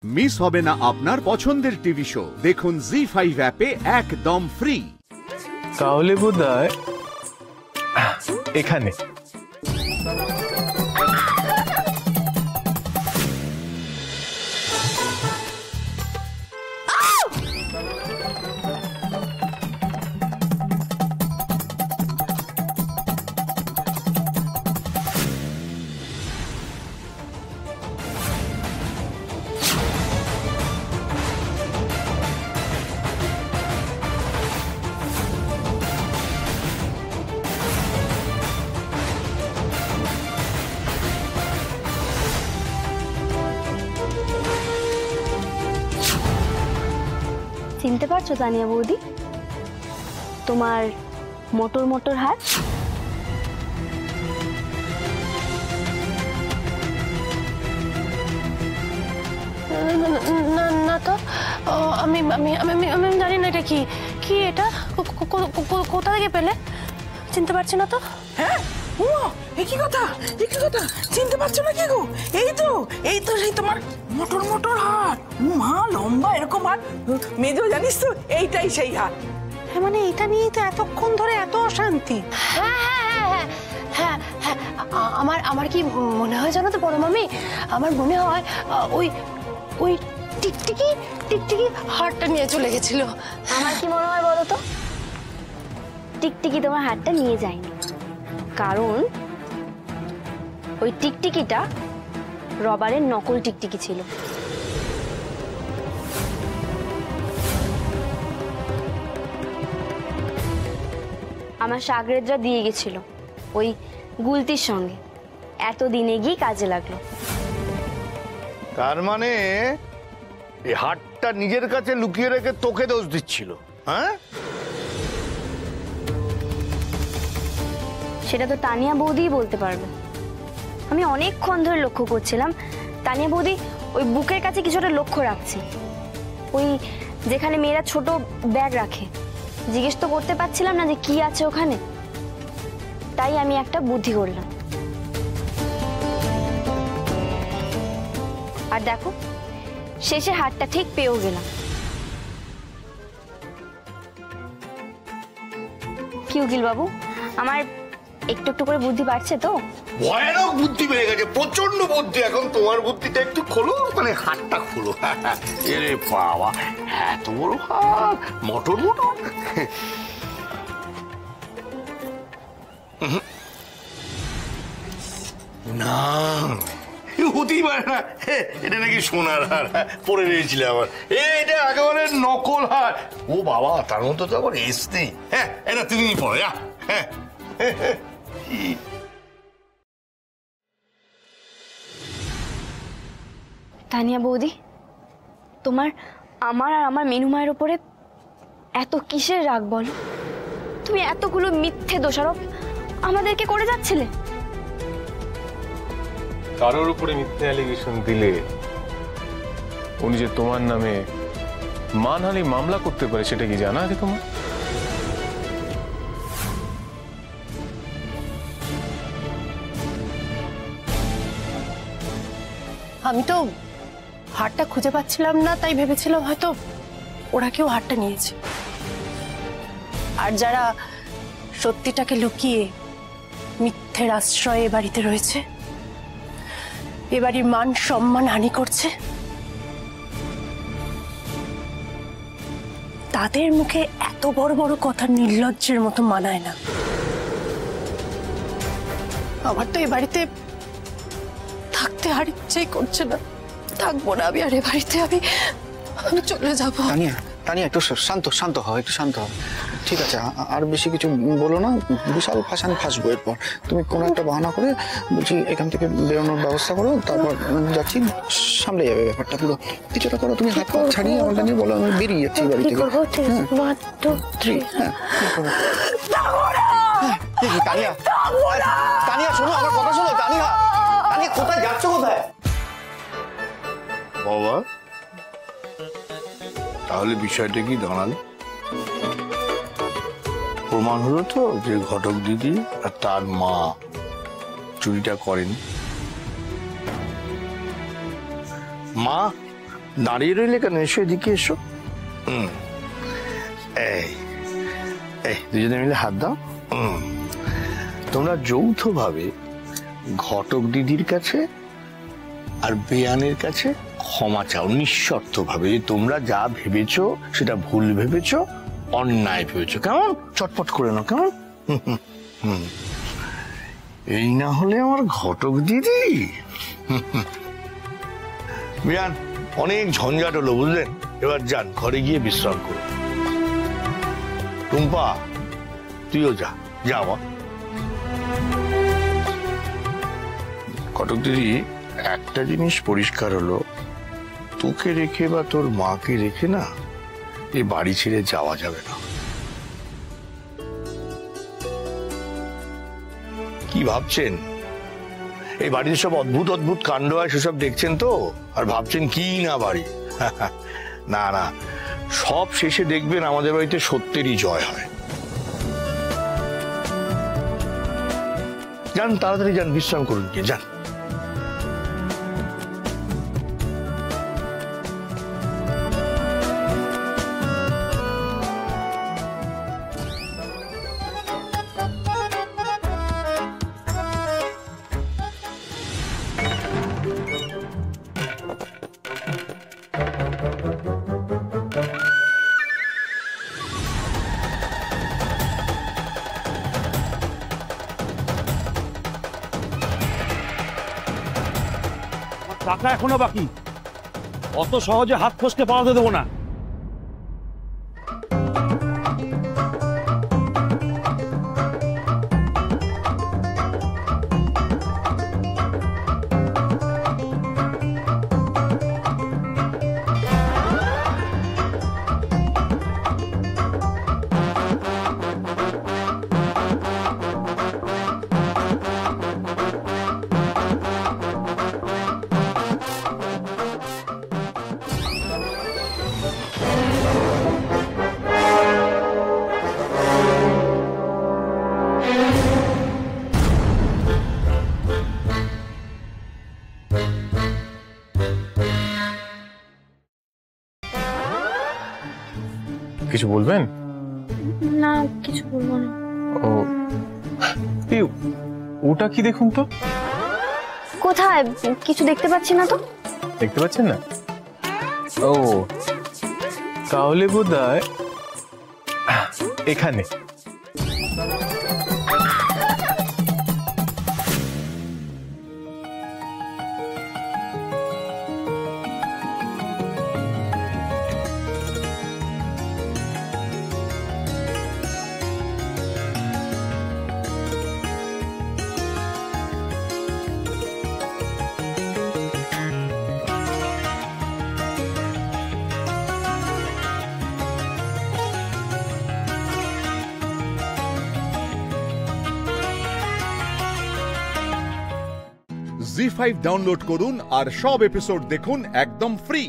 Miss হবে না আপনার পছন্দের টিভি শো। দেখুন জি5 অ্যাপে একদম ফ্রি। তাহলে বোধহয় এখানে চিনতে পারছো তানিয়া বৌদি? তোমার মোটর মোটর হাত। না তো, আমি আমি আমি আমি জানি না এটা কি। কি এটা? কোথা থেকে পেলে? চিনতে পারছি না তো। হ্যাঁ, একই কথা, একই কথা। চিনতে পারছো না কি গো? এই তো সেই তোমার মোটর মোটর হাত। মা লম্বা এরকম হাত। মেজো জানিস তো, এইটাই সেই হাত। হ্যাঁ, মানে এটা নিয়ে তো এতক্ষণ ধরে এত অশান্তি। হ্যাঁ হ্যাঁ হ্যাঁ হ্যাঁ হ্যাঁ, আমার কি মনে হয় জানো তো বড় মামি? আমার মনে হয় ওই ওই টিকটিকি টিকটিকি হাতটা নিয়ে চলে গেছিল। আমার কি মনে হয় বলো তো? টিকটিকি তোমার হাতটা নিয়ে যায়নি, কারণ ওই টিকটিকিটা রবারের নকল টিকটিকি ছিল। আমার শাগরেদরা দিয়ে গেছিল ওই গুলতির সঙ্গে, এতদিনে গিয়ে কাজে লাগলো। তার মানে এই হাতটা নিজের কাছে লুকিয়ে রেখে তোকে দোষ দিচ্ছিল, হ্যাঁ? সেটা তো তানিয়া বৌদিই বলতে পারবে। আমি অনেকক্ষণ ধরে লক্ষ্য করছিলাম তানিয়া বৌদি ওই বুকের কাছে কিছুটা লক্ষ্য রাখছে, ওই যেখানে মেয়েরা ছোট ব্যাগ রাখে। জিজ্ঞেস তো করতে পারছিলাম না যে কি আছে ওখানে, তাই আমি একটা বুদ্ধি করলাম। আর দেখো, শেষে হাতটা ঠিক পেয়েও গেলাম। কি উকিল বাবু, আমার একটু একটু করে বুদ্ধি বাড়ছে তো? ভয়ানক বুদ্ধি বেড়ে গেছে, প্রচন্ড বুদ্ধি। এখন তোমার বুদ্ধিটা একটু খোলো, মানে হাতটা খোলো। এরে বাবা, এত বড় হাত, মোটর মোটর। না, হতেই পারে না। এটা নাকি সোনার হার, পরে রয়েছিল আমার। এটা একেবারে নকল হার। ও বাবা, তার মধ্যে তো আবার এস নেই। হ্যাঁ, এটা তুমি পড়ো। হ্যাঁ, তানিয়া বৌদি, তোমার আমার আর আমার মেনু মায়ের উপরে এত কিসের রাগ বলো? তুমি এতগুলো মিথ্যে দোষারোপ আমাদেরকে করে যাচ্ছিলে। কারোর উপরে মিথ্যে অ্যালিগেশন দিলে উনি যে তোমার নামে মানহানি মামলা করতে পারে, সেটা কি জানা আছে তোমার? আমি তো হাতটা খুঁজে পাচ্ছিলাম না, তাই ভেবেছিলাম হয়তো ওরা কেউ হাতটা নিয়েছে। আর যারা সত্যিটাকে লুকিয়ে মিথ্যের আশ্রয়ে এ বাড়িতে রয়েছে, এ বাড়ির মান সম্মান হানি করছে, তাদের মুখে এত বড় বড় কথা নির্লজ্জের মতো মানায় না। আমার তো এ বাড়িতে থাকতে আর ইচ্ছেই করছে না। থাকবো না আমি আর এ বাড়িতে। আমি চলে যাবো। তানিয়া একটু শান্ত হও, একটু শান্ত হও। ঠিক আছে, আর বেশি কিছু বলো না, বিশাল ফাঁসানি ফাঁসবো এরপর। তুমি কোনো একটা বাহানা করে বলছি এখান থেকে বেরোনোর ব্যবস্থা করো, তারপর যাচ্ছি, সামলে যাবে ব্যাপারটা পুরো। কিছুটা করো, তুমি হাত পা ছাড়িয়ে আমাকে নিয়ে বলো আমি বেরিয়ে যাচ্ছি বাড়ি থেকে। তানিয়া, তানিয়া শোনো আমার কথা, শোনো তানিয়া। তানিয়া কোথায় যাচ্ছ, কোথায়? বাবা, তাহলে বিষয়টা কি দাঁড়ালো? প্রমাণ হলো তো যে ঘটক দিদি আর তার মা চুরিটা করেন। মা দাঁড়িয়ে রইলে কেন? এসো, এদিকে এসো। এই এই দুজনে মিলে হাত দাও। তোমরা যৌথভাবে ঘটক দিদির কাছে আর বেয়ানের কাছে ক্ষমা চাও নিঃশর্তভাবে, যে তোমরা যা ভেবেছো সেটা ভুল ভেবেছো, অন্যায় ভেবেছো। কেমন? চটপট করে নাও, কেমন? এই না হলে আমার ঘটক দিদি। বেয়ান, অনেক ঝঞ্ঝাট হলো বুঝলেন, এবার যান ঘরে গিয়ে বিশ্রাম করুন। টুম্পা, তুইও যা, যা মা। ঘটক দিদি, একটা জিনিস পরিষ্কার হলো, তোকে রেখে বা তোর মাকে রেখে না এই বাড়ি ছেড়ে যাওয়া যাবে না। কি ভাবছেন? এই বাড়িতে সব অদ্ভুত অদ্ভুত কাণ্ড হয়, সেসব দেখছেন তো, আর ভাবছেন কি না বাড়ি। না না, সব শেষে দেখবেন আমাদের বাড়িতে সত্যেরই জয় হয়। যান, তাড়াতাড়ি যান, বিশ্রাম করুন, গিয়ে যান। টাকা এখনো বাকি, অত সহজে হাত ফসকে পালাতে দেবো না। কিছু বলবেন? না, কিছু বলবো না। ও, এই ওটা কি দেখুন তো। কোথায়? কিছু দেখতে পাচ্ছি না তো। দেখতে পাচ্ছেন না? ও, তাহলে বোধহয় এখানে। জি5 ডাউনলোড করুন আর সব এপিসোড দেখুন একদম ফ্রি।